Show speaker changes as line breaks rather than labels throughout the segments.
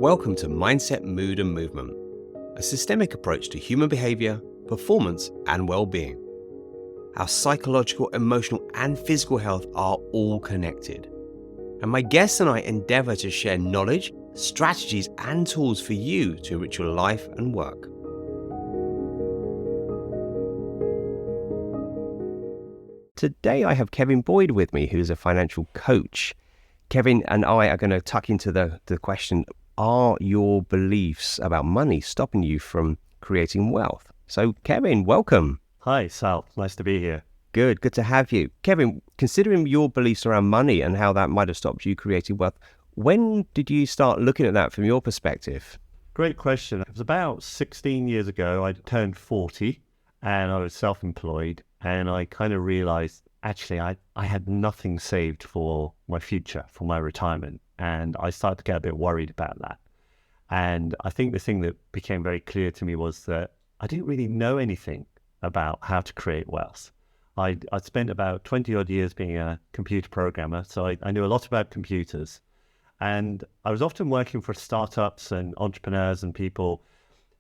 Welcome to Mindset, Mood and Movement, a systemic approach to human behavior, performance and well-being. Our psychological, emotional and physical health are all connected. And my guests and I endeavor to share knowledge, strategies and tools for you to enrich your life and work. Today I have Kevin Boyd with me, who's a financial coach. Kevin and I are going to tuck into the question, are your beliefs about money stopping you from creating wealth? So Kevin, welcome.
Hi, Sal. Nice to be here.
Good to have you. Kevin, considering your beliefs around money and how that might have stopped you creating wealth, when did you start looking at that from your perspective?
Great question. It was about 16 years ago. I turned 40 and I was self-employed, and I kind of realized actually I had nothing saved for my future, for my retirement. And I started to get a bit worried about that. And I think the thing that became very clear to me was that I didn't really know anything about how to create wealth. I'd spent about 20 odd years being a computer programmer, so I knew a lot about computers. And I was often working for startups and entrepreneurs and people.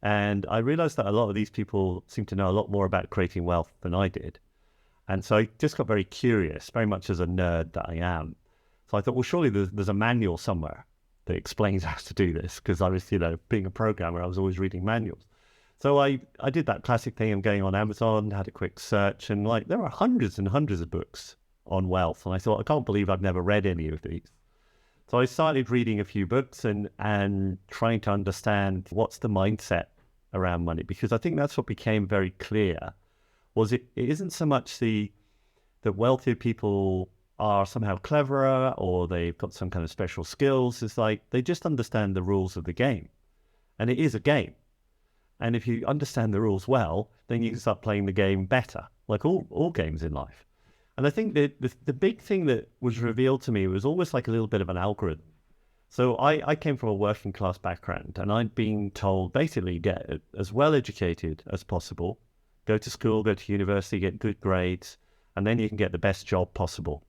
And I realized that a lot of these people seemed to know a lot more about creating wealth than I did. And so I just got very curious, very much as a nerd that I am. So I thought, well, surely there's a manual somewhere that explains how to do this, because I was, being a programmer, I was always reading manuals. So I did that classic thing of going on Amazon, had a quick search, and there are hundreds and hundreds of books on wealth. And I thought, I can't believe I've never read any of these. So I started reading a few books and trying to understand what's the mindset around money, because I think that's what became very clear, was it isn't so much the wealthier people are somehow cleverer or they've got some kind of special skills. It's like they just understand the rules of the game. And it is a game. And if you understand the rules well, then you can start playing the game better, like all games in life. And I think that the big thing that was revealed to me was almost like a little bit of an algorithm. So I came from a working class background, and I'd been told basically get as well educated as possible, go to school, go to university, get good grades, and then you can get the best job possible.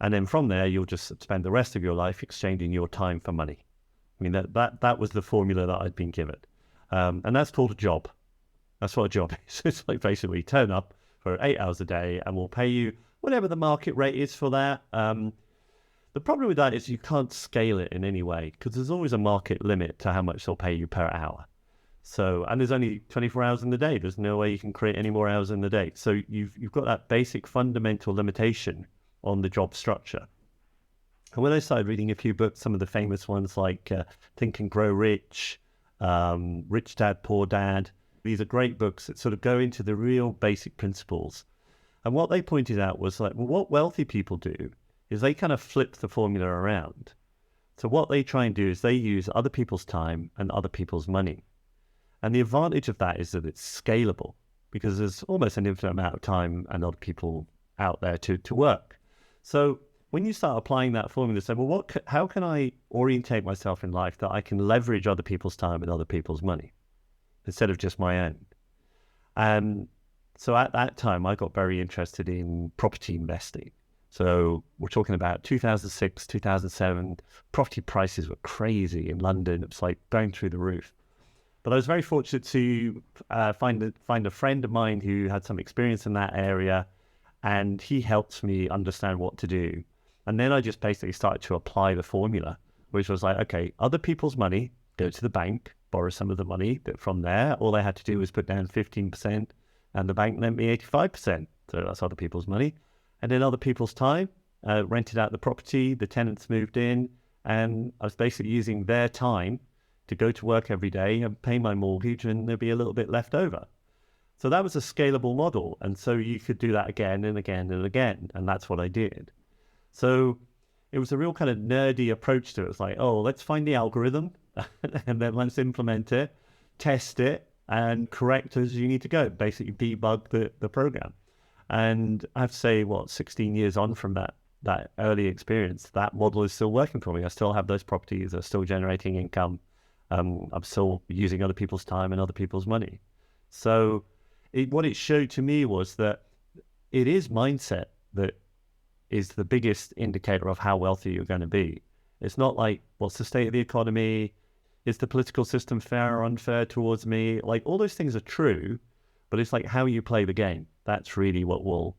And then from there, you'll just spend the rest of your life exchanging your time for money. I mean, that was the formula that I'd been given. And that's called a job. That's what a job is. It's like basically turn up for 8 hours a day and we'll pay you whatever the market rate is for that. The problem with that is you can't scale it in any way, because there's always a market limit to how much they'll pay you per hour. So, and there's only 24 hours in the day. There's no way you can create any more hours in the day. So you've got that basic fundamental limitation on the job structure. And when I started reading a few books, some of the famous ones like Think and Grow Rich, Rich Dad, Poor Dad, these are great books that sort of go into the real basic principles. And what they pointed out was what wealthy people do is they kind of flip the formula around. So what they try and do is they use other people's time and other people's money. And the advantage of that is that it's scalable, because there's almost an infinite amount of time and other people out there to work. So when you start applying that formula, say, well, how can I orientate myself in life that I can leverage other people's time and other people's money instead of just my own? And so at that time, I got very interested in property investing. So we're talking about 2006, 2007, property prices were crazy in London. It was like going through the roof. But I was very fortunate to find a friend of mine who had some experience in that area, and he helped me understand what to do. And then I just basically started to apply the formula, which was like, okay, other people's money, go to the bank, borrow some of the money. That from there, all I had to do was put down 15%, and the bank lent me 85%. So that's other people's money. And then other people's time, rented out the property, the tenants moved in, and I was basically using their time to go to work every day and pay my mortgage, and there'd be a little bit left over. So that was a scalable model. And so you could do that again and again and again. And that's what I did. So it was a real kind of nerdy approach to it. It was like, oh, let's find the algorithm and then let's implement it, test it, and correct as you need to go. Basically debug the program. And I have to say, 16 years on from that early experience, that model is still working for me. I still have those properties. They're still generating income. I'm still using other people's time and other people's money. So what it showed to me was that it is mindset that is the biggest indicator of how wealthy you're going to be. It's not like, what's the state of the economy? Is the political system fair or unfair towards me? Like, all those things are true, but it's like how you play the game. That's really what will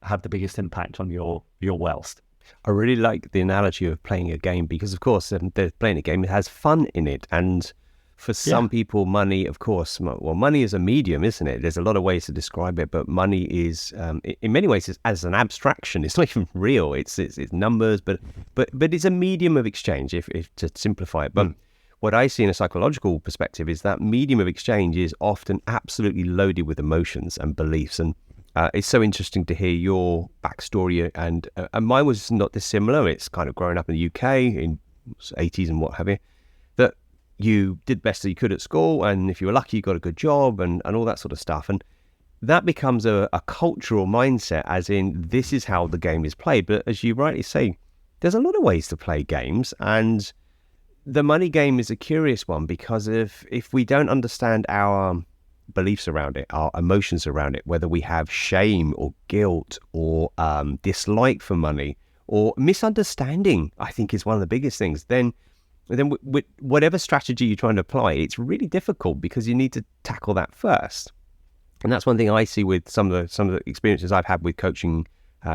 have the biggest impact on your wealth.
I really like the analogy of playing a game because, of course, playing a game, it has fun in it. And for some
Yeah.
people, money, of course, well, money is a medium, isn't it? There's a lot of ways to describe it, but money is, in many ways, as an abstraction. It's not even real. It's numbers, but it's a medium of exchange, if to simplify it. But what I see in a psychological perspective is that medium of exchange is often absolutely loaded with emotions and beliefs. And it's so interesting to hear your backstory, and mine was not dissimilar. It's kind of growing up in the UK in '80s and what have you, that you did best that you could at school, and if you were lucky, you got a good job and all that sort of stuff. And that becomes a cultural mindset, as in this is how the game is played. But as you rightly say, there's a lot of ways to play games, and the money game is a curious one because if we don't understand our beliefs around it, our emotions around it, whether we have shame or guilt or dislike for money or misunderstanding, I think is one of the biggest things, then with whatever strategy you're trying to apply, it's really difficult because you need to tackle that first. And that's one thing I see with some of the experiences I've had with coaching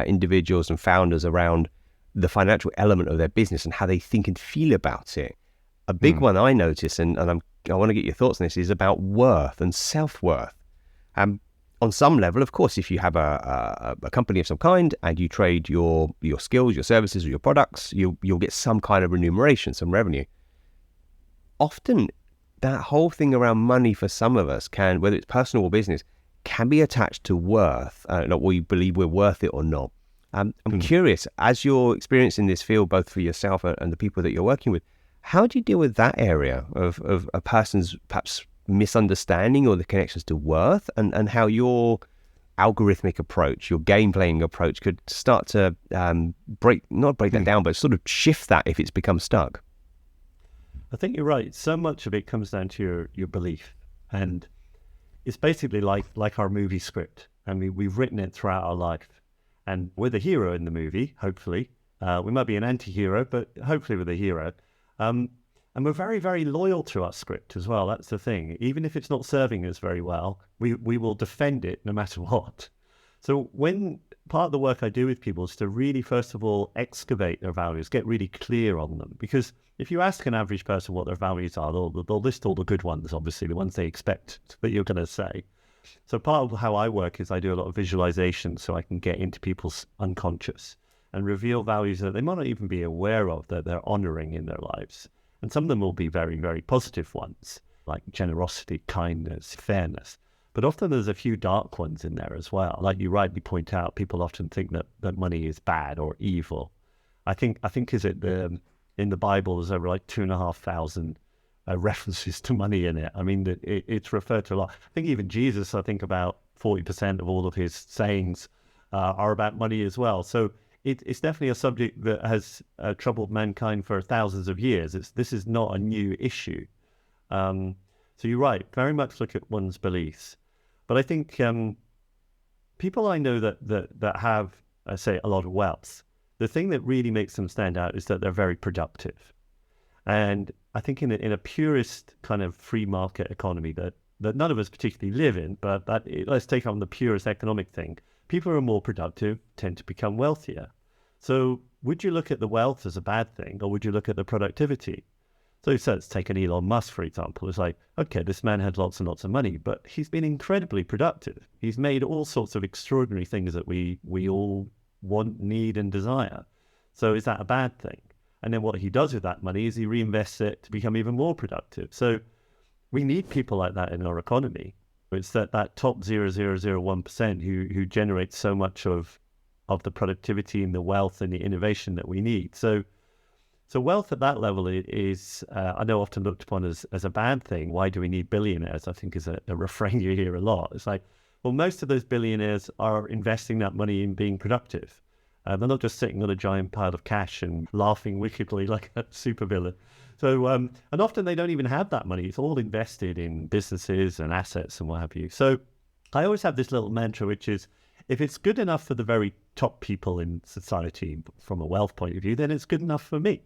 individuals and founders around the financial element of their business and how they think and feel about it. A big one I notice, and I want to get your thoughts on this, is about worth and self-worth. On some level, of course, if you have a company of some kind and you trade your skills, your services, or your products, you'll get some kind of remuneration, some revenue. Often, that whole thing around money for some of us can, whether it's personal or business, can be attached to worth, not we believe we're worth it or not. I'm curious, as you're experiencing this field, both for yourself and the people that you're working with, how do you deal with that area of a person's perhaps misunderstanding or the connections to worth, and how your algorithmic approach, your game playing approach could start to not break that down, but sort of shift that if it's become stuck?
I think you're right. So much of it comes down to your belief. And it's basically like our movie script. I mean, we've written it throughout our life. And we're the hero in the movie, hopefully. We might be an anti-hero, but hopefully we're the hero. And we're very, very loyal to our script as well. That's the thing. Even if it's not serving us very well, we will defend it no matter what. So when part of the work I do with people is to really, first of all, excavate their values, get really clear on them. Because if you ask an average person what their values are, they'll list all the good ones, obviously, the ones they expect that you're going to say. So part of how I work is I do a lot of visualization so I can get into people's unconscious and reveal values that they might not even be aware of that they're honoring in their lives. And some of them will be very, very positive ones, like generosity, kindness, fairness. But often there's a few dark ones in there as well. Like you rightly point out, people often think that money is bad or evil. I think is it in the Bible there's over like 2,500 references to money in it. I mean, it's referred to a lot. I think even Jesus, I think about 40% of all of his sayings are about money as well. So it's definitely a subject that has troubled mankind for thousands of years. This is not a new issue. So you're right, very much look at one's beliefs. But I think people I know that have, say, a lot of wealth, the thing that really makes them stand out is that they're very productive. And I think in a purist kind of free market economy that none of us particularly live in, but let's take on the purest economic thing. People who are more productive tend to become wealthier. So would you look at the wealth as a bad thing, or would you look at the productivity? So let's take an Elon Musk, for example. It's like, okay, this man had lots and lots of money, but he's been incredibly productive. He's made all sorts of extraordinary things that we all want, need, and desire. So is that a bad thing? And then what he does with that money is he reinvests it to become even more productive. So we need people like that in our economy. It's that top 0.0001% who generates so much of the productivity and the wealth and the innovation that we need. So wealth at that level is, I know, often looked upon as a bad thing. Why do we need billionaires? I think is a refrain you hear a lot. It's like, well, most of those billionaires are investing that money in being productive. They're not just sitting on a giant pile of cash and laughing wickedly like a supervillain. So, and often they don't even have that money. It's all invested in businesses and assets and what have you. So I always have this little mantra, which is, if it's good enough for the very top people in society from a wealth point of view, then it's good enough for me.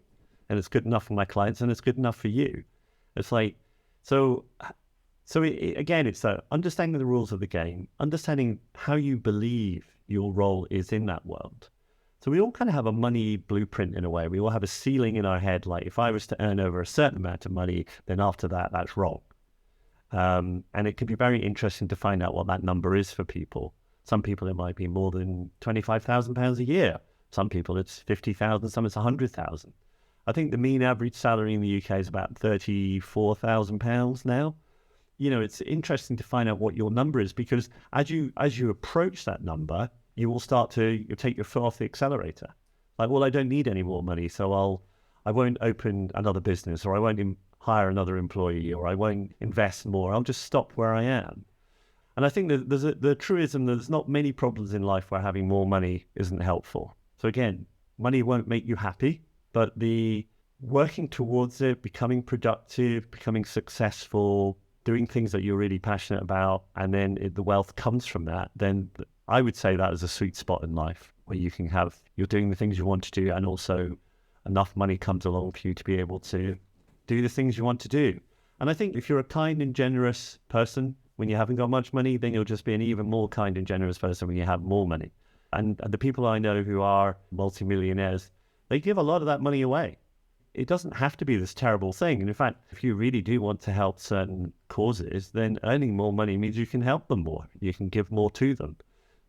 and it's good enough for my clients, and it's good enough for you. It's like, so again, it's understanding the rules of the game, understanding how you believe your role is in that world. So we all kind of have a money blueprint in a way. We all have a ceiling in our head, like if I was to earn over a certain amount of money, then after that, that's wrong. And it can be very interesting to find out what that number is for people. Some people, it might be more than £25,000 a year. Some people, it's 50,000, some it's 100,000. I think the mean average salary in the UK is about £34,000 now. You know, it's interesting to find out what your number is, because as you approach that number, you will start to take your foot off the accelerator. Like, well, I don't need any more money, so I won't open another business, or I won't hire another employee, or I won't invest more. I'll just stop where I am. And I think that there's the truism that there's not many problems in life where having more money isn't helpful. So again, money won't make you happy, but the working towards it, becoming productive, becoming successful, doing things that you're really passionate about, and then the wealth comes from that, then I would say that is a sweet spot in life where you're doing the things you want to do, and also enough money comes along for you to be able to do the things you want to do. And I think if you're a kind and generous person when you haven't got much money, then you'll just be an even more kind and generous person when you have more money. And the people I know who are multimillionaires, they give a lot of that money away. It doesn't have to be this terrible thing. And in fact, if you really do want to help certain causes, then earning more money means you can help them more. You can give more to them.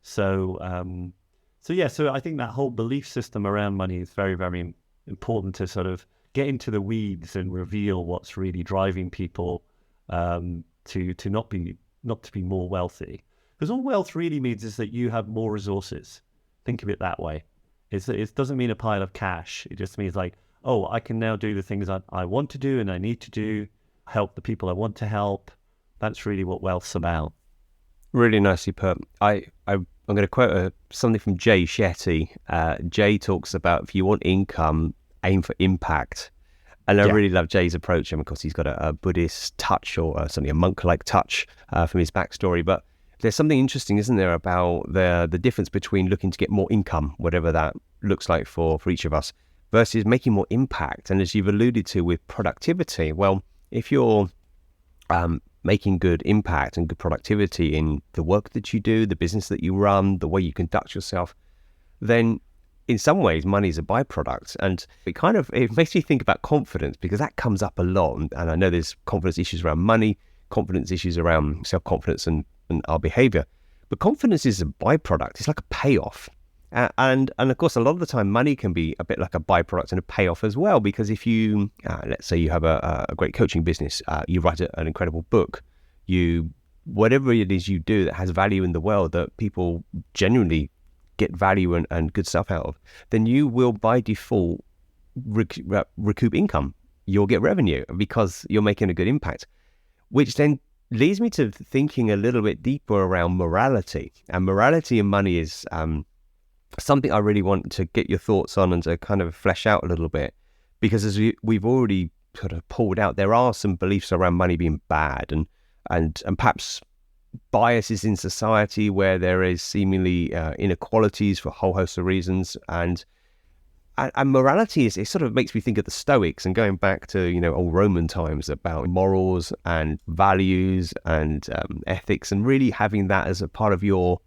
So I think that whole belief system around money is very, very important to sort of get into the weeds and reveal what's really driving people to not to be more wealthy. Because all wealth really means is that you have more resources. Think of it that way. It doesn't mean a pile of cash. It just means like, oh, I can now do the things I want to do and I need to do, help the people I want to help. That's really what wealth's about.
Really nicely put. I'm going to quote something from Jay Shetty. Jay talks about, if you want income, aim for impact. And I really love Jay's approach. And of course, he's got a Buddhist touch, or certainly a monk-like touch from his backstory. But there's something interesting, isn't there, about the difference between looking to get more income, whatever that looks like for each of us, versus making more impact. And as you've alluded to with productivity, well, if you're making good impact and good productivity in the work that you do, the business that you run, the way you conduct yourself, then in some ways money is a byproduct. And it makes me think about confidence, because that comes up a lot. And I know there's confidence issues around money, confidence issues around self-confidence and our behavior. But confidence is a byproduct. It's like a payoff. And of course, a lot of the time, money can be a bit like a byproduct and a payoff as well. Because if you, let's say you have a great coaching business, you write an incredible book, whatever it is you do that has value in the world, that people genuinely get value and good stuff out of, then you will by default recoup income. You'll get revenue because you're making a good impact, which then leads me to thinking a little bit deeper around morality. And morality and money is something I really want to get your thoughts on and to kind of flesh out a little bit, because as we've already sort of pulled out, there are some beliefs around money being bad and perhaps biases in society where there is seemingly inequalities for a whole host of reasons. And morality it sort of makes me think of the Stoics and going back to, old Roman times, about morals and values and ethics, and really having that as a part of your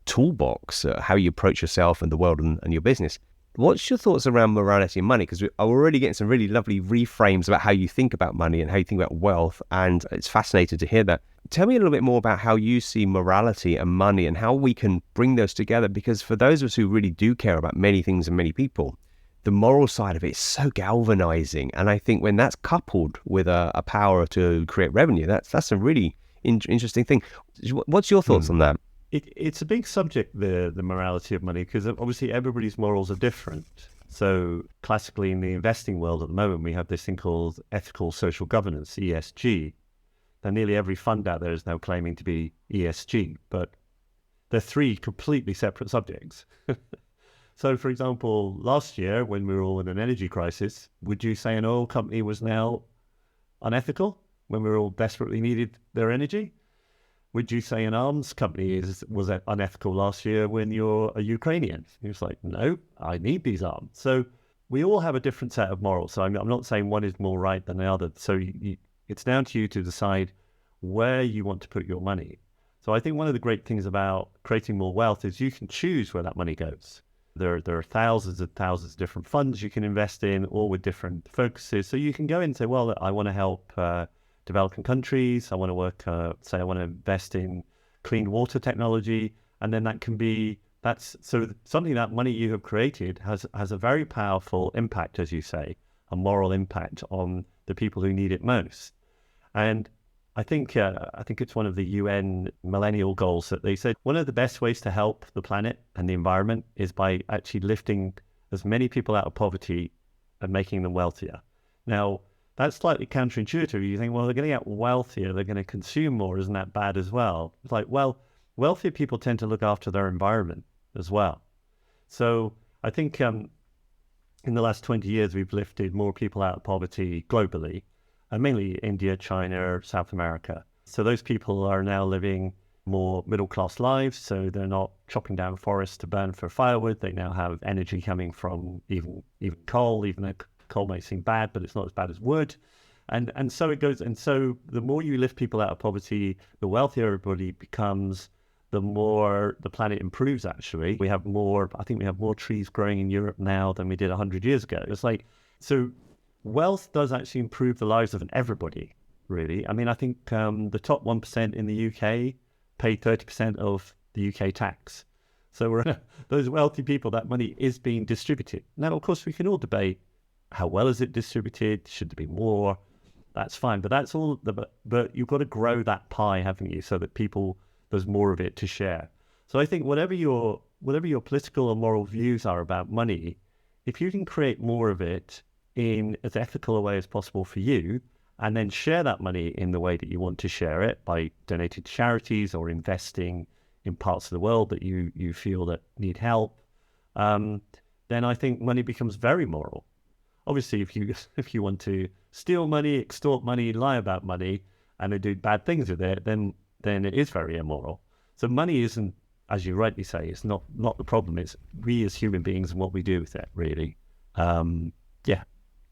toolbox, how you approach yourself and the world and your business. What's your thoughts around morality and money? Because I'm already getting some really lovely reframes about how you think about money and how you think about wealth, and it's fascinating to hear that. Tell me a little bit more about how you see morality and money and how we can bring those together, because for those of us who really do care about many things and many people, the moral side of it is so galvanizing. And I think when that's coupled with a power to create revenue, that's a really interesting thing. What's your thoughts on that?
It's a big subject, the morality of money, because obviously everybody's morals are different. So classically in the investing world at the moment, we have this thing called ethical social governance, ESG. Now nearly every fund out there is now claiming to be ESG, but they're three completely separate subjects. So for example, last year when we were all in an energy crisis, would you say an oil company was now unethical when we all desperately needed their energy? Would you say an arms company was unethical last year when you're a Ukrainian? He was like, no, I need these arms. So we all have a different set of morals. So I'm not saying one is more right than the other. So it's down to you to decide where you want to put your money. So I think one of the great things about creating more wealth is you can choose where that money goes. There are thousands and thousands of different funds you can invest in, all with different focuses. So you can go in and say, well, I want to help developing countries. I want to work, say I want to invest in clean water technology. And then that's so something that money you have created has a very powerful impact, as you say, a moral impact on the people who need it most. And I think it's one of the UN millennial goals that they said one of the best ways to help the planet and the environment is by actually lifting as many people out of poverty and making them wealthier. Now, that's slightly counterintuitive. You think, well, they're going to get wealthier, they're going to consume more. Isn't that bad as well? It's like, well, wealthier people tend to look after their environment as well. So I think in the last 20 years, we've lifted more people out of poverty globally, mainly India, China, South America. So those people are now living more middle-class lives. So they're not chopping down forests to burn for firewood. They now have energy coming from even coal, even though coal may seem bad, but it's not as bad as wood. And so it goes. And so the more you lift people out of poverty, the wealthier everybody becomes, the more the planet improves, actually. I think we have more trees growing in Europe now than we did 100 years ago. It's like, so wealth does actually improve the lives of everybody, really. I mean, I think the top 1% in the UK pay 30% of the UK tax. So those wealthy people, that money is being distributed. Now, of course, we can all debate how well is it distributed? Should there be more? That's fine. But that's all. But you've got to grow that pie, haven't you? So that there's more of it to share. So I think whatever your political or moral views are about money, if you can create more of it in as ethical a way as possible for you, and then share that money in the way that you want to share it by donating to charities or investing in parts of the world that you feel that need help, then I think money becomes very moral. Obviously, if you want to steal money, extort money, lie about money, and then do bad things with it, then it is very immoral. So money isn't, as you rightly say, it's not the problem. It's we as human beings and what we do with it, really.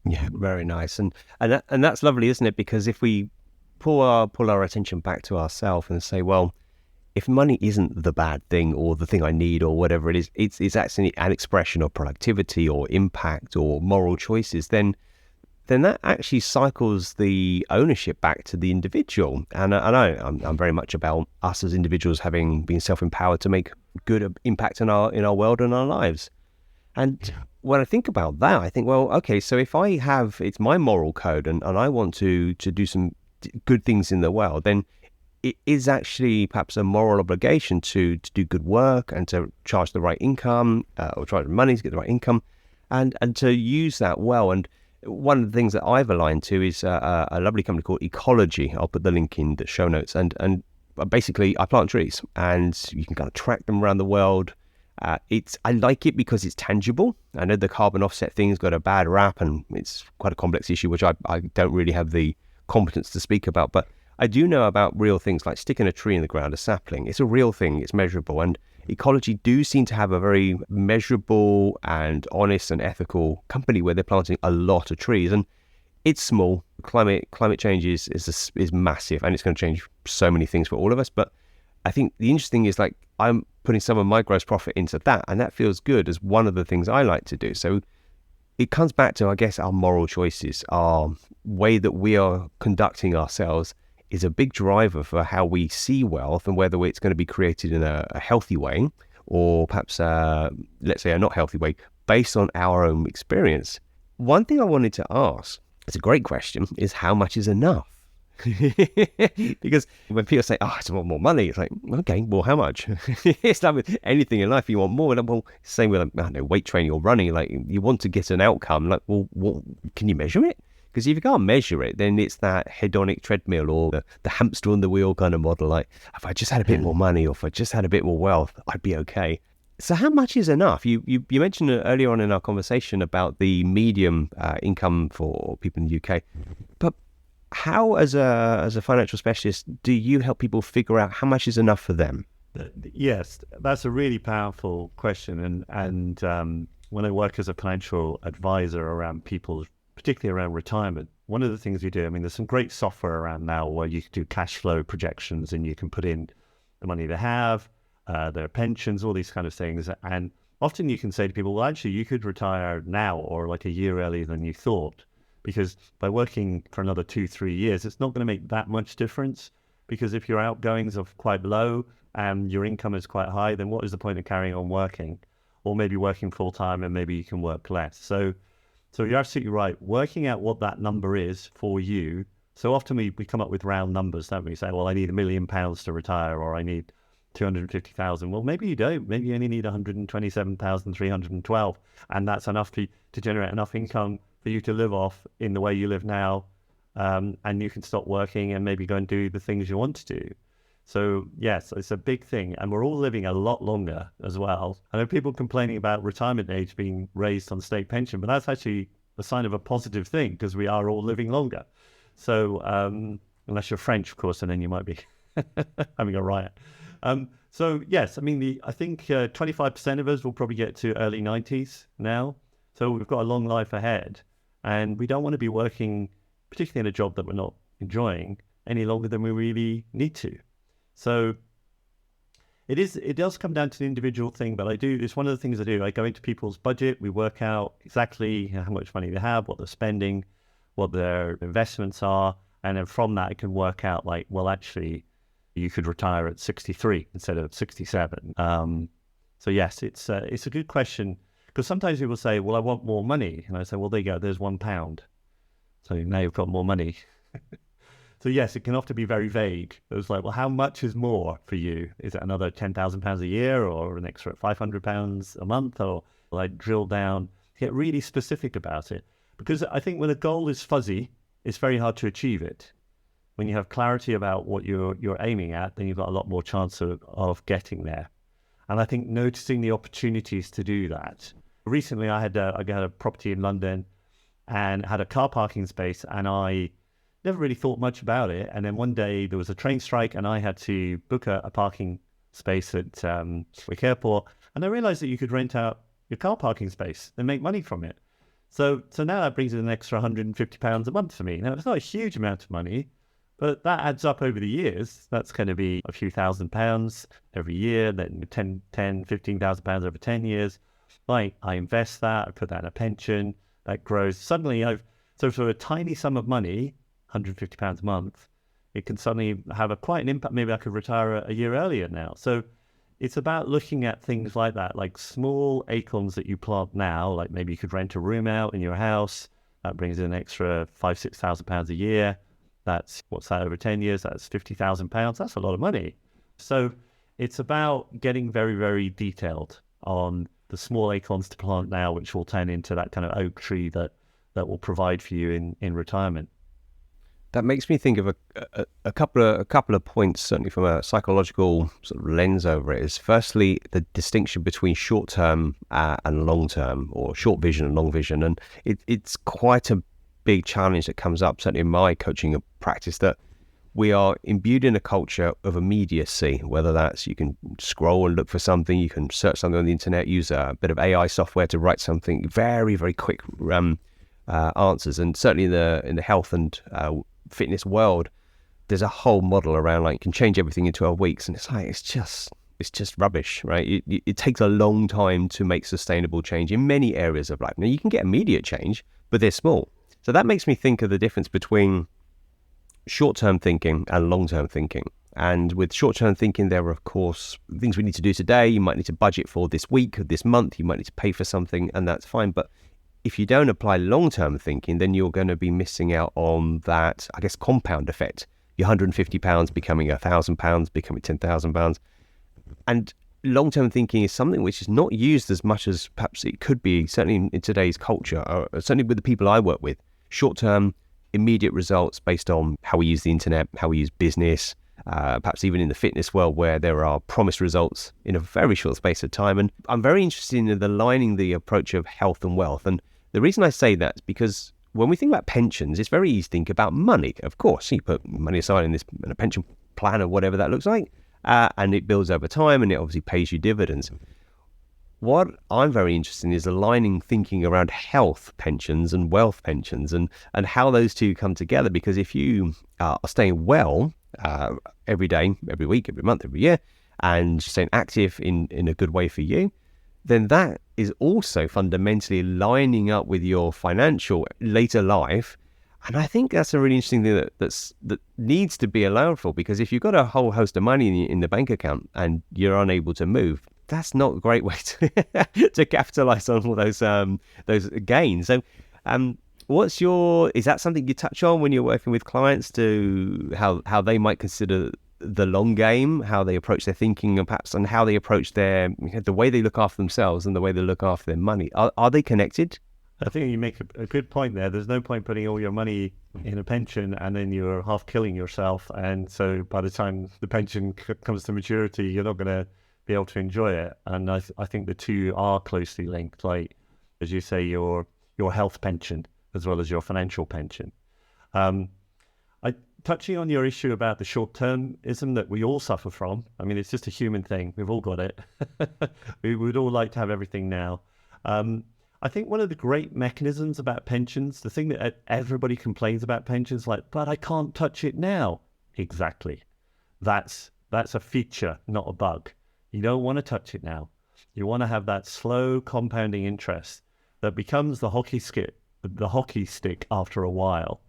Yeah, very nice, and that's lovely, isn't it? Because if we pull our attention back to ourselves and say, well, if money isn't the bad thing or the thing I need or whatever it is, it's actually an expression of productivity or impact or moral choices, then that actually cycles the ownership back to the individual. And I know I'm very much about us as individuals having been self-empowered to make good impact in our world and our lives. And when I think about that, I think, well, okay, so if it's my moral code and I want to do some good things in the world, then it is actually perhaps a moral obligation to do good work and to charge the right income or charge money to get the right income and to use that well. And one of the things that I've aligned to is a lovely company called Ecology. I'll put the link in the show notes. And basically, I plant trees and you can kind of track them around the world. I like it because it's tangible. I know the carbon offset thing's got a bad rap and it's quite a complex issue, which I don't really have the competence to speak about. But I do know about real things like sticking a tree in the ground, a sapling. It's a real thing. It's measurable. And Ecology do seem to have a very measurable and honest and ethical company where they're planting a lot of trees. And it's small. Climate change is massive, and it's going to change so many things for all of us. But I think the interesting is, like, I'm putting some of my gross profit into that, and that feels good as one of the things I like to do. So it comes back to, I guess, our moral choices, our way that we are conducting ourselves is a big driver for how we see wealth and whether it's going to be created in a healthy way or perhaps, let's say, a not healthy way based on our own experience. One thing I wanted to ask, it's a great question, is how much is enough? Because when people say, I just want more money, it's like, okay, well, how much? It's like with anything in life, you want more. Well, same with, I don't know, weight training or running, like you want to get an outcome. Like, well, can you measure it? Because if you can't measure it, then it's that hedonic treadmill or the hamster on the wheel kind of model. Like, if I just had a bit more money or if I just had a bit more wealth, I'd be okay. So how much is enough? You mentioned earlier on in our conversation about the medium income for people in the UK. But how, as a financial specialist, do you help people figure out how much is enough for them?
Yes, that's a really powerful question. And when I work as a financial advisor around people, particularly around retirement, one of the things you do, I mean, there's some great software around now where you can do cash flow projections and you can put in the money they have, their pensions, all these kind of things. And often you can say to people, well, actually, you could retire now or like a year earlier than you thought, because by working for another 2-3 years, it's not going to make that much difference. Because if your outgoings are quite low and your income is quite high, then what is the point of carrying on working? Or maybe working full time and maybe you can work less. So you're absolutely right. Working out what that number is for you. So often we come up with round numbers, don't we? Say, well, I need £1 million to retire, or I need 250,000. Well, maybe you don't. Maybe you only need 127,312, and that's enough to generate enough income for you to live off in the way you live now, and you can stop working and maybe go and do the things you want to do. So yes, it's a big thing, and we're all living a lot longer as well. I know people complaining about retirement age being raised on state pension, but that's actually a sign of a positive thing because we are all living longer. So unless you're French, of course, and then you might be having a riot. So yes, I mean, I think 25% of us will probably get to early 90s now. So we've got a long life ahead, and we don't want to be working, particularly in a job that we're not enjoying, any longer than we really need to. So it does come down to the individual thing, but it's one of the things I do. I go into people's budget, we work out exactly how much money they have, what they're spending, what their investments are, and then from that I can work out like, well, actually, you could retire at 63 instead of 67. So yes, it's a good question, because sometimes people say, well, I want more money. And I say, well, there you go, there's £1. So now you've got more money. So yes, it can often be very vague. It's like, well, how much is more for you? Is it another £10,000 a year, or an extra £500 a month? Or like drill down, get really specific about it. Because I think when a goal is fuzzy, it's very hard to achieve it. When you have clarity about what you're aiming at, then you've got a lot more chance of getting there. And I think noticing the opportunities to do that. Recently, I got a property in London and had a car parking space, and I never really thought much about it. And then one day there was a train strike and I had to book a parking space at Wick Airport. And I realized that you could rent out your car parking space and make money from it. So now that brings in an extra £150 a month for me. Now, it's not a huge amount of money, but that adds up over the years. That's going to be a few £1,000s every year, then £15,000 over 10 years. Like, I invest that, I put that in a pension, that grows. Suddenly so for a tiny sum of money, £150 a month, it can suddenly have quite an impact. Maybe I could retire a year earlier now. So it's about looking at things like that, like small acorns that you plant now. Like maybe you could rent a room out in your house. That brings in an extra £5,000-6,000 a year. What's that over 10 years? That's £50,000. That's a lot of money. So it's about getting very, very detailed on the small acorns to plant now, which will turn into that kind of oak tree that will provide for you in retirement.
That makes me think of a couple of points, certainly from a psychological sort of lens over it. Is firstly the distinction between short term and long term, or short vision and long vision, and it's quite a big challenge that comes up, certainly in my coaching practice, that we are imbued in a culture of immediacy. Whether that's you can scroll and look for something, you can search something on the internet, use a bit of AI software to write something very, very quick answers, and certainly in the health and fitness world, there's a whole model around like you can change everything in 12 weeks, and it's like it's just rubbish, right? It takes a long time to make sustainable change in many areas of life. Now you can get immediate change, but they're small. So that makes me think of the difference between short-term thinking and long-term thinking. And with short-term thinking, there are of course things we need to do today. You might need to budget for this week or this month. You might need to pay for something, and that's fine. But if you don't apply long-term thinking, then you're going to be missing out on that, I guess, compound effect. Your £150 becoming £1,000, becoming £10,000. And long-term thinking is something which is not used as much as perhaps it could be, certainly in today's culture, or certainly with the people I work with. Short-term, immediate results based on how we use the internet, how we use business, perhaps even in the fitness world, where there are promised results in a very short space of time. And I'm very interested in aligning the approach of health and wealth. And the reason I say that is because when we think about pensions, it's very easy to think about money. Of course, you put money aside in a pension plan or whatever that looks like, and it builds over time, and it obviously pays you dividends. what I'm very interested in is aligning thinking around health pensions and wealth pensions, and how those two come together. Because if you are staying well every day, every week, every month, every year, and staying active in a good way for you, then that is also fundamentally lining up with your financial later life. And I think that's a really interesting thing that needs to be allowed for, because if you've got a whole host of money in the bank account and you're unable to move, that's not a great way to capitalize on all those gains. So, is that something you touch on when you're working with clients, to how they might consider the long game, how they approach their thinking, and perhaps on how they approach the way they look after themselves and the way they look after their money? Are they connected?
I think you make a good point there. There's no point putting all your money in a pension and then you're half killing yourself. And so by the time the pension comes to maturity, you're not going to be able to enjoy it. And I think the two are closely linked. Like, as you say, your health pension as well as your financial pension. Touching on your issue about the short-termism that we all suffer from. I mean, it's just a human thing. We've all got it. We would all like to have everything now. I think one of the great mechanisms about pensions, the thing that everybody complains about pensions, like, but I can't touch it now. Exactly. That's a feature, not a bug. You don't want to touch it now. You want to have that slow compounding interest that becomes the hockey stick after a while.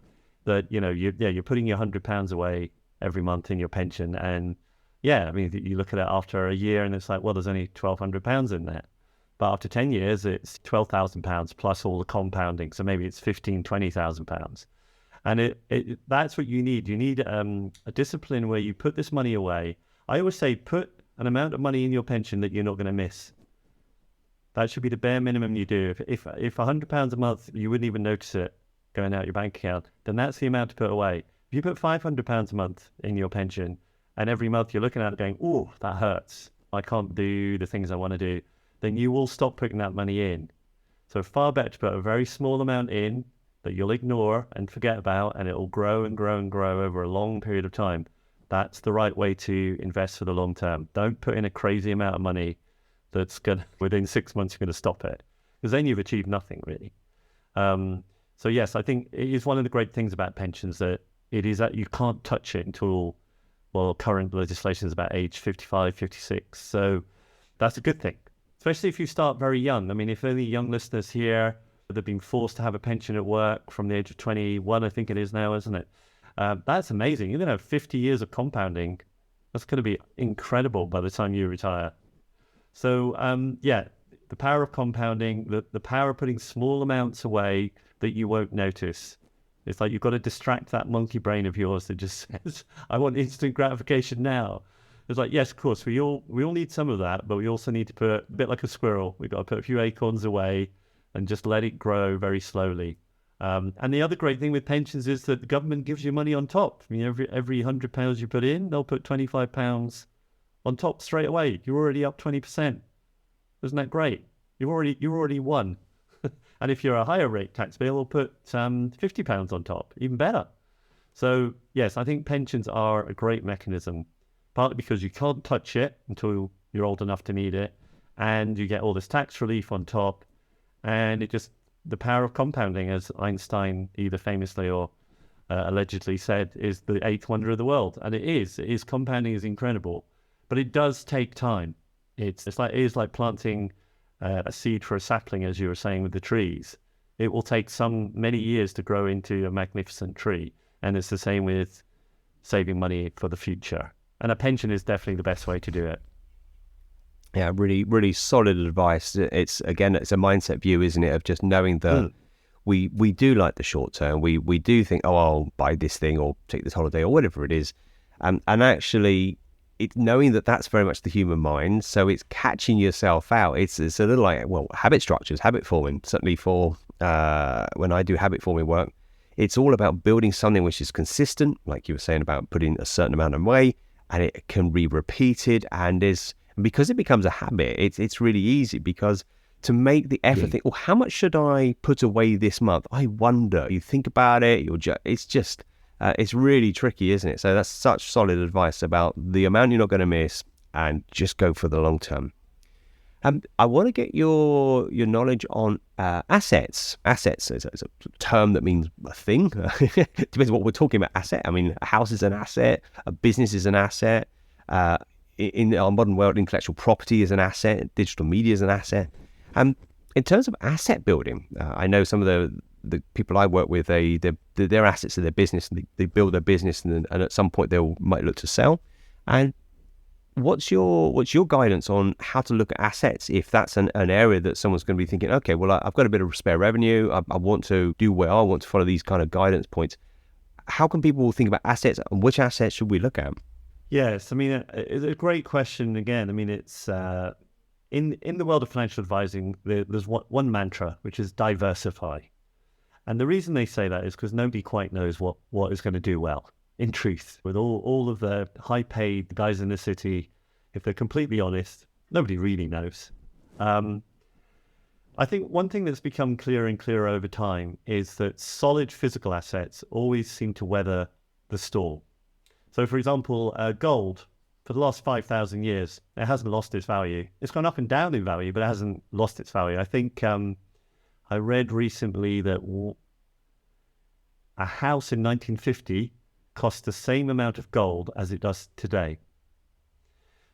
That, you're putting your £100 away every month in your pension, and I mean, you look at it after a year and it's like, well, there's only £1,200 in there. But after 10 years, it's £12,000 plus all the compounding. So maybe it's £15,000-20,000. And that's what you need. You need a discipline where you put this money away. I always say, put an amount of money in your pension that you're not going to miss. That should be the bare minimum you do. If £100 a month, you wouldn't even notice it going out your bank account, then that's the amount to put away. If you put £500 a month in your pension, and every month you're looking at it going, oh, that hurts, I can't do the things I want to do, then you will stop putting that money in. So far better to put a very small amount in that you'll ignore and forget about, and it will grow and grow and grow over a long period of time. That's the right way to invest for the long term. Don't put in a crazy amount of money that's going to, within 6 months, you're going to stop it, because then you've achieved nothing really. So yes, I think it is one of the great things about pensions that it is that you can't touch it until, well, current legislation is about age 55, 56. So that's a good thing, especially if you start very young. I mean, if any young listeners here that have been forced to have a pension at work from the age of 21, I think it is now, isn't it? That's amazing. You're going to have 50 years of compounding. That's going to be incredible by the time you retire. So the power of compounding, the power of putting small amounts away that you won't notice. It's like you've got to distract that monkey brain of yours that just says, I want instant gratification now. It's like, yes, of course, we all need some of that, but we also need to put, a bit like a squirrel, we've got to put a few acorns away and just let it grow very slowly. And the other great thing with pensions is that the government gives you money on top. I mean, every £100 you put in, they'll put £25 on top straight away. You're already up 20%. Isn't that great? You've already won. And if you're a higher rate taxpayer, they'll put £50 on top, even better. So yes, I think pensions are a great mechanism, partly because you can't touch it until you're old enough to need it, and you get all this tax relief on top, and the power of compounding, as Einstein either famously or allegedly said, is the eighth wonder of the world. And it is. Compounding is incredible, but it does take time. It is like planting a seed for a sapling, as you were saying with the trees. It will take many years to grow into a magnificent tree. And it's the same with saving money for the future. And a pension is definitely the best way to do it.
Yeah, really, really solid advice. It's a mindset view, isn't it, of just knowing that we do like the short term. We do think, oh, I'll buy this thing or take this holiday or whatever it is. And actually, it's knowing that that's very much the human mind. So it's catching yourself out. It's a little like, well, habit structures, habit forming. Certainly for when I do habit forming work, it's all about building something which is consistent, like you were saying about putting a certain amount away, and it can be repeated. And because it becomes a habit, it's really easy, because to make the effort, think, well, how much should I put away this month? I wonder. You think about it, it's really tricky, isn't it? So that's such solid advice about the amount you're not going to miss, and just go for the long term. I want to get your knowledge on assets. Assets is a term that means a thing. Depends on what we're talking about. Asset. I mean, a house is an asset. A business is an asset. In our modern world, intellectual property is an asset. Digital media is an asset. In terms of asset building, I know some of the people I work with, their assets are their business. And they build their business, and at some point they might look to sell. And what's your guidance on how to look at assets if that's an area that someone's going to be thinking, okay, well, I've got a bit of spare revenue. I want to do well. I want to follow these kind of guidance points. How can people think about assets, and which assets should we look at?
Yes, I mean, it's a great question. Again, I mean, it's in the world of financial advising, there's one mantra, which is diversify. And the reason they say that is because nobody quite knows what is going to do well. In truth, with all of the high-paid guys in the city, if they're completely honest, nobody really knows. I think one thing that's become clearer and clearer over time is that solid physical assets always seem to weather the storm. So, for example, gold, for the last 5,000 years, it hasn't lost its value. It's gone up and down in value, but it hasn't lost its value. I think I read recently that a house in 1950 cost the same amount of gold as it does today.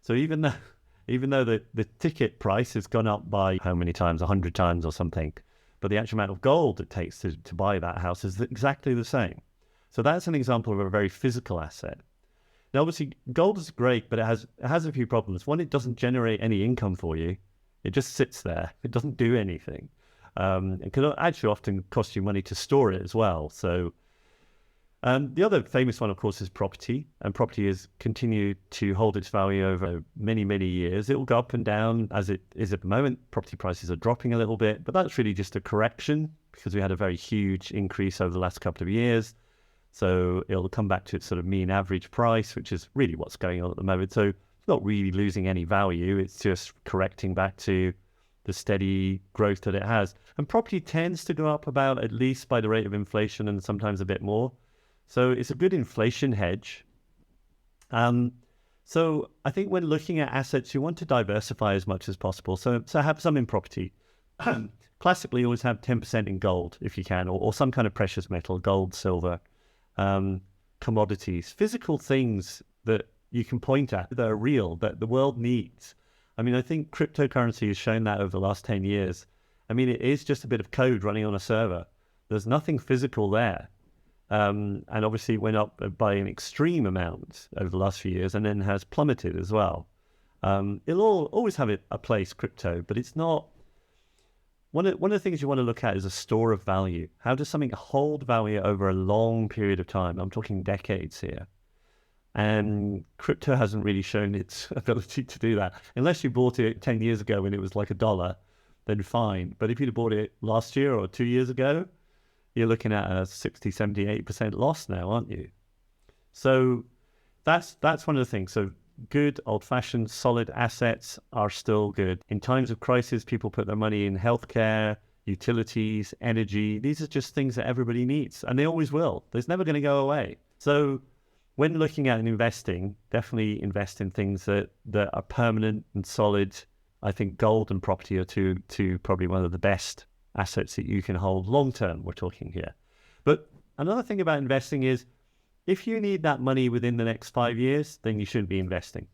So even though the ticket price has gone up by how many times, 100 times or something, but the actual amount of gold it takes to buy that house is exactly the same. So that's an example of a very physical asset. Now, obviously, gold is great, but it has a few problems. One, it doesn't generate any income for you. It just sits there. It doesn't do anything. It can actually often cost you money to store it as well. So the other famous one, of course, is property. And property has continued to hold its value over many, many years. It will go up and down as it is at the moment. Property prices are dropping a little bit, but that's really just a correction because we had a very huge increase over the last couple of years. So it'll come back to its sort of mean average price, which is really what's going on at the moment. So it's not really losing any value. It's just correcting back to the steady growth that it has. And property tends to go up about at least by the rate of inflation and sometimes a bit more. So it's a good inflation hedge. So I think when looking at assets, you want to diversify as much as possible. So have some in property. Classically, always have 10% in gold if you can, or some kind of precious metal, gold, silver. Commodities, physical things that you can point at that are real, that the world needs. I mean, I think cryptocurrency has shown that over the last 10 years. I mean, it is just a bit of code running on a server. There's nothing physical there. And obviously it went up by an extreme amount over the last few years and then has plummeted as well. It'll always have a place, crypto, but it's not. One of the things you want to look at is a store of value. How does something hold value over a long period of time? I'm talking decades here. And crypto hasn't really shown its ability to do that. Unless you bought it 10 years ago when it was like $1, then fine. But if you'd bought it last year or 2 years ago, you're looking at a 60, 70, 80% loss now, aren't you? So that's one of the things. So good, old-fashioned, solid assets are still good. In times of crisis, people put their money in healthcare, utilities, energy. These are just things that everybody needs, and they always will. There's never going to go away. So when looking at investing, definitely invest in things that are permanent and solid. I think gold and property are two probably one of the best assets that you can hold long-term, we're talking here. But another thing about investing is, if you need that money within the next 5 years, then you shouldn't be investing.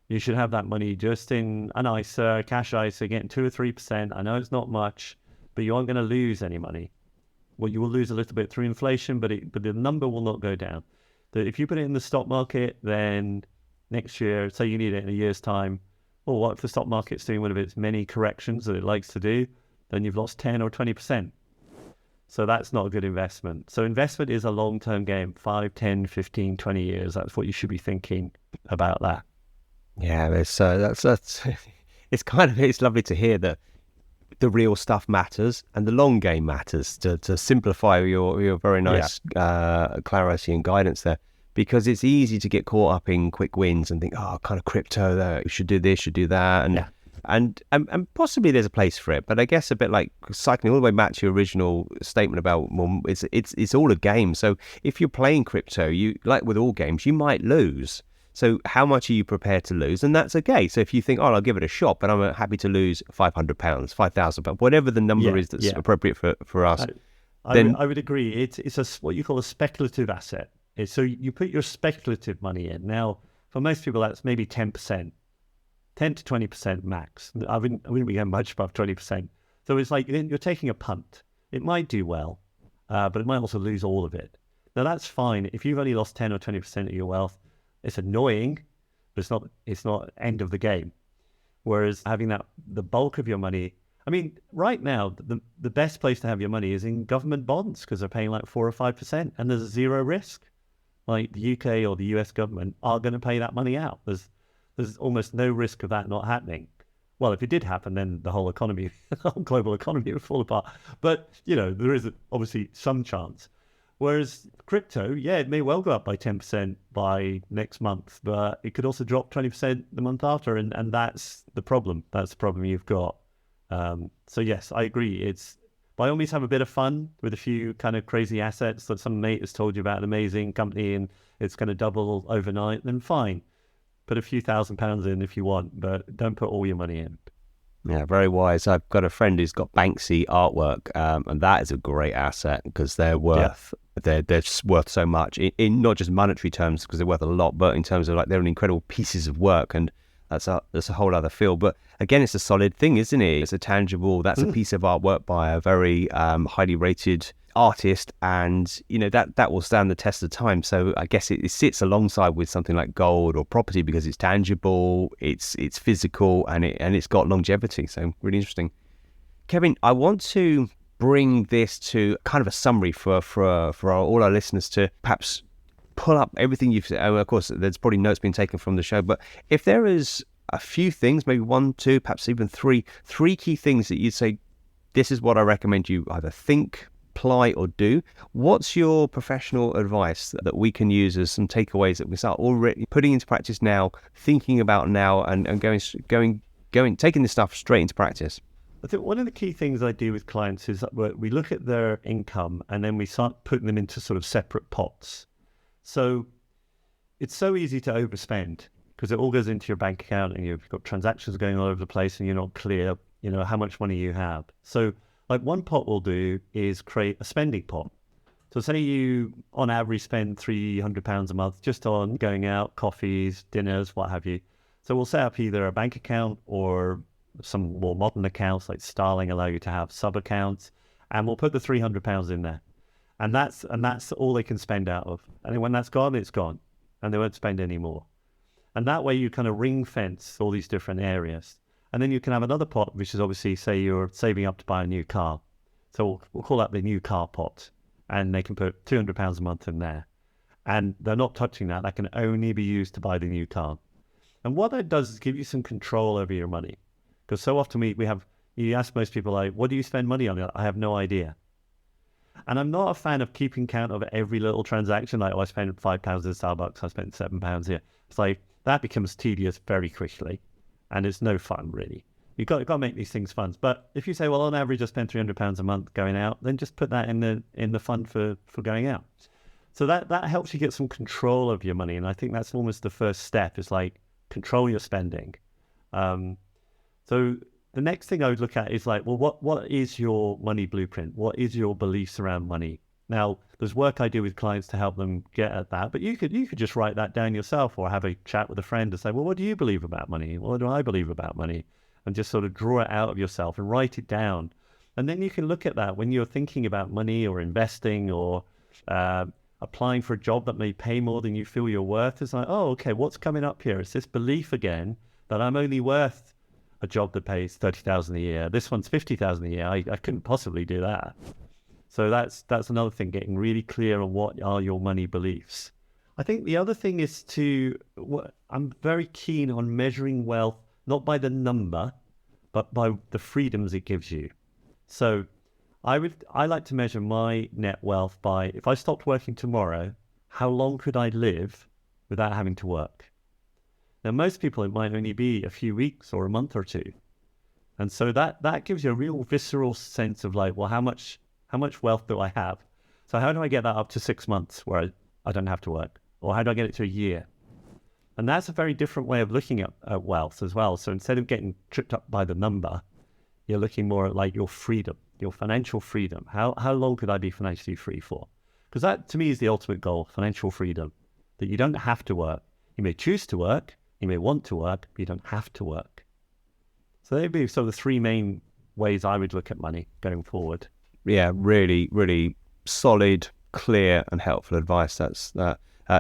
You should have that money just in an ISA, cash ISA, getting 2 or 3%. I know it's not much, but you aren't going to lose any money. Well, you will lose a little bit through inflation, but the number will not go down. If you put it in the stock market, then next year, say you need it in a year's time, well, what if the stock market's doing one of its many corrections that it likes to do? Then you've lost 10 or 20%. So that's not a good investment. So investment is a long-term game, 5, 10, 15, 20 years. That's what you should be thinking about that.
Yeah, that's it's lovely to hear that the real stuff matters and the long game matters, to simplify your very nice clarity and guidance there, because it's easy to get caught up in quick wins and think, oh, kind of crypto, you should do this, should do that, and possibly there's a place for it. But I guess a bit like cycling all the way back to your original statement about, well, it's all a game. So if you're playing crypto, you, like with all games, you might lose. So how much are you prepared to lose? And that's okay. So if you think, oh, I'll give it a shot, but I'm happy to lose £500, £5,000, whatever the number
Yeah,
is that's
yeah.
appropriate for us,
I
then
would agree. It's what you call a speculative asset. So you put your speculative money in. Now, for most people, that's maybe 10%, 10 to 20% max. I wouldn't be going much above 20%. So it's like you're taking a punt. It might do well, but it might also lose all of it. Now, that's fine. If you've only lost 10 or 20% of your wealth, it's annoying, but it's not end of the game. Whereas having the bulk of your money, I mean, right now, the best place to have your money is in government bonds because they're paying like 4 or 5% and there's zero risk. Like the UK or the US government are going to pay that money out. There's almost no risk of that not happening. Well, if it did happen, then the whole economy, the whole global economy would fall apart. But, there is obviously some chance. Whereas crypto, yeah, it may well go up by 10% by next month, but it could also drop 20% the month after. And that's the problem. That's the problem you've got. So yes, I agree. It's by all means have a bit of fun with a few kind of crazy assets that some mate has told you about an amazing company and it's going to double overnight, then fine. Put a few £1,000s in if you want, but don't put all your money in.
Yeah, very wise. I've got a friend who's got Banksy artwork, and that is a great asset because they're just worth so much in not just monetary terms because they're worth a lot, but in terms of like they're incredible pieces of work, and that's a whole other field. But again, it's a solid thing, isn't it? It's a tangible. That's a piece of artwork by a very highly rated artist, and that will stand the test of time. So I guess it sits alongside with something like gold or property because it's tangible, it's physical, and it's got longevity. So really interesting. Kevin, I want to bring this to kind of a summary for all our listeners to perhaps pull up everything you've said. Of course, there's probably notes being taken from the show, but if there is a few things, maybe one, two, perhaps even three key things that you'd say, this is what I recommend you either think, apply or do. What's your professional advice that we can use as some takeaways that we start already putting into practice now, thinking about now, and taking this stuff straight into practice?
I think one of the key things I do with clients is that we look at their income and then we start putting them into sort of separate pots. So it's so easy to overspend because it all goes into your bank account and you've got transactions going all over the place and you're not clear, how much money you have. So like one pot we'll do is create a spending pot. So say you on average spend £300 a month just on going out, coffees, dinners, what have you. So we'll set up either a bank account or some more modern accounts like Starling allow you to have sub accounts, and we'll put the £300 in there. And that's all they can spend out of. And then when that's gone, it's gone. And they won't spend any more. And that way you kind of ring fence all these different areas. And then you can have another pot, which is obviously, say you're saving up to buy a new car. So we'll call that the new car pot. And they can put £200 a month in there. And they're not touching that. That can only be used to buy the new car. And what that does is give you some control over your money. Because so often you ask most people, like, what do you spend money on? I have no idea. And I'm not a fan of keeping count of every little transaction. Like, I spent £5 at Starbucks, I spent £7 here. It's like, that becomes tedious very quickly. And it's no fun, really. You've got to make these things fun. But if you say, well, on average, I spend £300 a month going out, then just put that in the fund for going out. So that helps you get some control of your money. And I think that's almost the first step, is like, control your spending. So the next thing I would look at is like, well, what is your money blueprint? What is your beliefs around money? Now, there's work I do with clients to help them get at that, but you could just write that down yourself or have a chat with a friend and say, well, what do you believe about money? What do I believe about money? And just sort of draw it out of yourself and write it down. And then you can look at that when you're thinking about money or investing or applying for a job that may pay more than you feel you're worth. It's like, oh, okay, what's coming up here? It's this belief again that I'm only worth a job that pays $30,000 a year. This one's $50,000 a year. I couldn't possibly do that. So that's another thing, getting really clear on what are your money beliefs. I think the other thing is I'm very keen on measuring wealth, not by the number, but by the freedoms it gives you. So I like to measure my net wealth by, if I stopped working tomorrow, how long could I live without having to work? Now, most people, it might only be a few weeks or a month or two. And so that gives you a real visceral sense of like, well, how much wealth do I have? So how do I get that up to 6 months where I don't have to work? Or how do I get it to a year? And that's a very different way of looking at wealth as well. So instead of getting tripped up by the number, you're looking more at like your freedom, your financial freedom. How long could I be financially free for? Because that to me is the ultimate goal, financial freedom, that you don't have to work. You may choose to work, you may want to work, but you don't have to work. So they'd be sort of the three main ways I would look at money going forward.
Yeah, really, really solid, clear and helpful advice. That's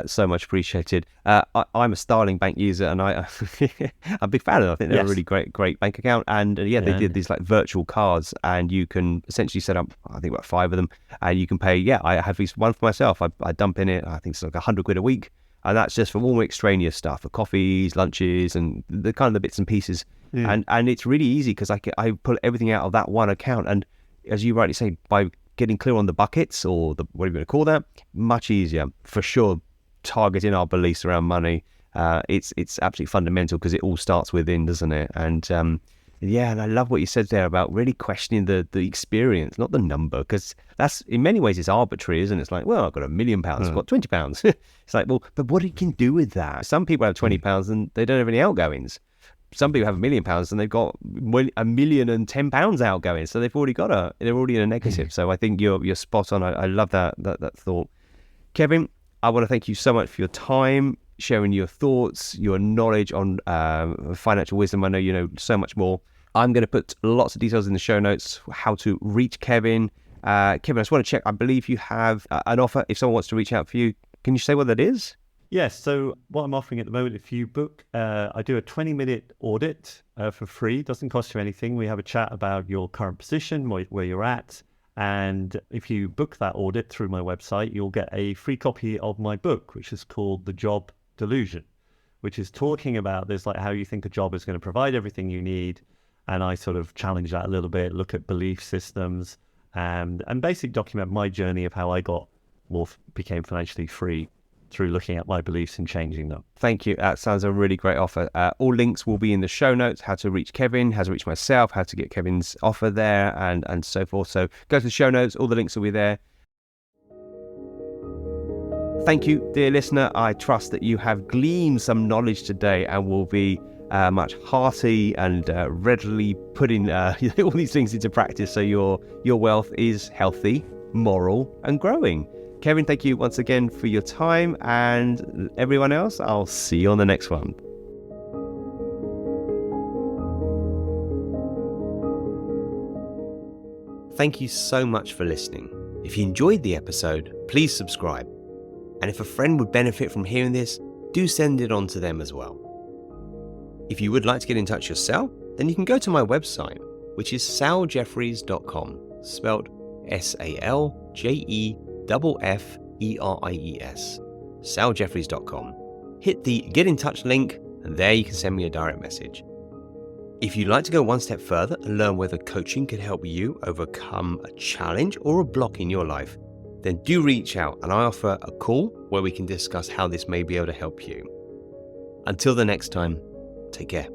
so much appreciated. I'm a Starling Bank user, and I'm a big fan of them. I think they're a really great bank account. And they did these like virtual cards, and you can essentially set up, I think about 5 of them, and you can pay. Yeah, I have at least one for myself. I dump in it. I think it's like £100 a week, and that's just for all extraneous stuff, for coffees, lunches, and the kind of the bits and pieces. Yeah. And it's really easy because I pull everything out of that one account, and as you rightly say, by getting clear on the buckets, or the what are you going to call that, much easier for sure. Targeting our beliefs around money, it's absolutely fundamental because it all starts within, doesn't it? And and I love what you said there about really questioning the experience, not the number, because that's in many ways it's arbitrary, isn't it? It's like, well, I've got £1 million, I've got £20. It's like, well, but what you can do with that? Some people have £20 and they don't have any outgoings. Some people have £1 million and they've got £1,010,000 outgoing, so they're already in a negative. So I think you're spot on. I love that thought, Kevin. I want to thank you so much for your time, sharing your thoughts, your knowledge on financial wisdom. I know you know so much more. I'm going to put lots of details in the show notes, how to reach Kevin. Kevin, I just want to check. I believe you have an offer if someone wants to reach out for you. Can you say what that is?
Yes. So what I'm offering at the moment, if you book, I do a 20-minute audit for free. It doesn't cost you anything. We have a chat about your current position, where you're at. And if you book that audit through my website, you'll get a free copy of my book, which is called The Job Delusion, which is talking about this, like how you think a job is going to provide everything you need. And I sort of challenge that a little bit, look at belief systems, and basically document my journey of how I became financially free through looking at my beliefs and changing them.
Thank you. That sounds a really great offer. All links will be in the show notes, how to reach Kevin, how to reach myself, how to get Kevin's offer there, and so forth. So go to the show notes. All the links will be there. Thank you, dear listener. I trust that you have gleaned some knowledge today and will be much hearty and readily putting all these things into practice so your wealth is healthy, moral, and growing. Kevin, thank you once again for your time, and everyone else, I'll see you on the next one. Thank you so much for listening. If you enjoyed the episode, please subscribe. And if a friend would benefit from hearing this, do send it on to them as well. If you would like to get in touch yourself, then you can go to my website, which is saljeffreys.com, spelled SALJEFFERIES, saljeffreys.com. Hit the Get in Touch link, and there you can send me a direct message. If you'd like to go one step further and learn whether coaching can help you overcome a challenge or a block in your life, then do reach out, and I offer a call where we can discuss how this may be able to help you. Until the next time, take care.